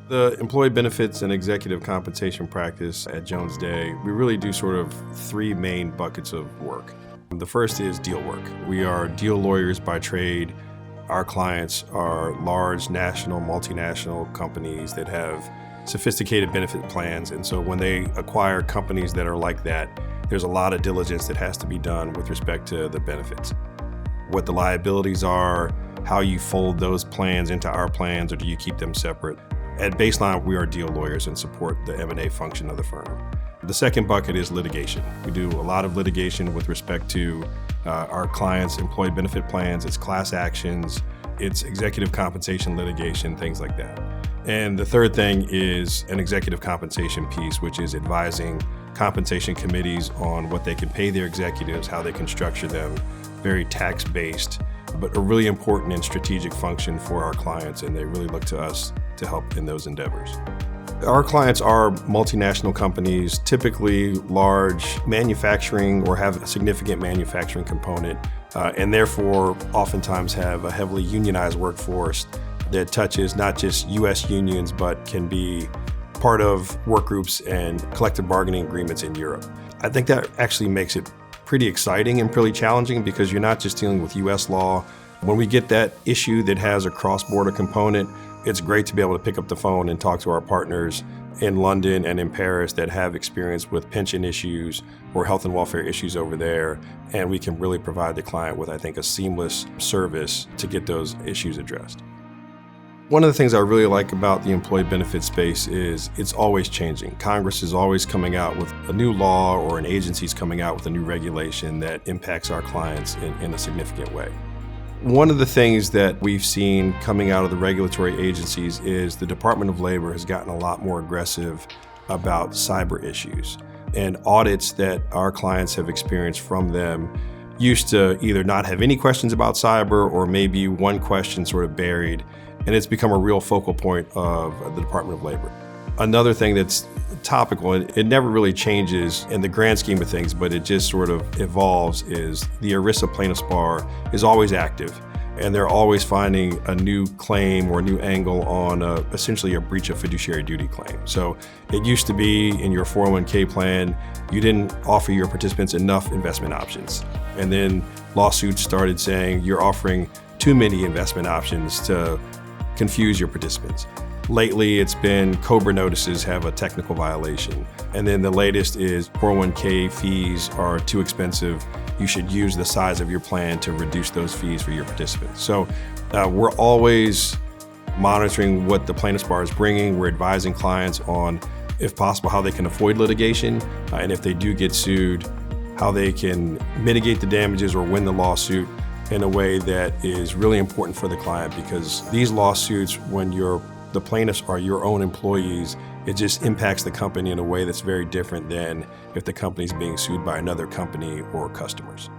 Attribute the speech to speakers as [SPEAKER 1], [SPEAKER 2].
[SPEAKER 1] The employee benefits and executive compensation practice at Jones Day, we really do sort of three main buckets of work. The first is deal work. We are deal lawyers by trade. Our clients are large national, multinational companies that have sophisticated benefit plans. And so when they acquire companies that are like that, there's a lot of diligence that has to be done with respect to the benefits. What the liabilities are, how you fold those plans into our plans, or do you keep them separate? At Baseline, we are deal lawyers and support the M&A function of the firm. The second bucket is litigation. We do a lot of litigation with respect to our clients' employee benefit plans, it's class actions, it's executive compensation litigation, things like that. And the third thing is an executive compensation piece, which is advising compensation committees on what they can pay their executives, how they can structure them, very tax-based, but a really important and strategic function for our clients, and they really look to us to help in those endeavors. Our clients are multinational companies, typically large manufacturing or have a significant manufacturing component, and therefore oftentimes have a heavily unionized workforce that touches not just U.S. unions, but can be part of work groups and collective bargaining agreements in Europe. I think that actually makes it pretty exciting and pretty challenging because you're not just dealing with U.S. law. When we get that issue that has a cross-border component, it's great to be able to pick up the phone and talk to our partners in London and in Paris that have experience with pension issues or health and welfare issues over there, and we can really provide the client with, I think, a seamless service to get those issues addressed. One of the things I really like about the employee benefit space is it's always changing. Congress is always coming out with a new law or an agency's coming out with a new regulation that impacts our clients in a significant way. One of the things that we've seen coming out of the regulatory agencies is the Department of Labor has gotten a lot more aggressive about cyber issues. And audits that our clients have experienced from them used to either not have any questions about cyber or maybe one question sort of buried, and it's become a real focal point of the Department of Labor. Another thing that's topical, and it never really changes in the grand scheme of things, but it just sort of evolves, is the ERISA plaintiffs bar is always active, and they're always finding a new claim or a new angle on essentially a breach of fiduciary duty claim. So it used to be in your 401k plan, you didn't offer your participants enough investment options. And then lawsuits started saying you're offering too many investment options to confuse your participants. Lately, it's been COBRA notices have a technical violation. And then the latest is 401k fees are too expensive. You should use the size of your plan to reduce those fees for your participants. So we're always monitoring what the plaintiffs bar is bringing. We're advising clients on, if possible, how they can avoid litigation. And if they do get sued, how they can mitigate the damages or win the lawsuit in a way that is really important for the client, because these lawsuits, when the plaintiffs are your own employees, it just impacts the company in a way that's very different than if the company's being sued by another company or customers.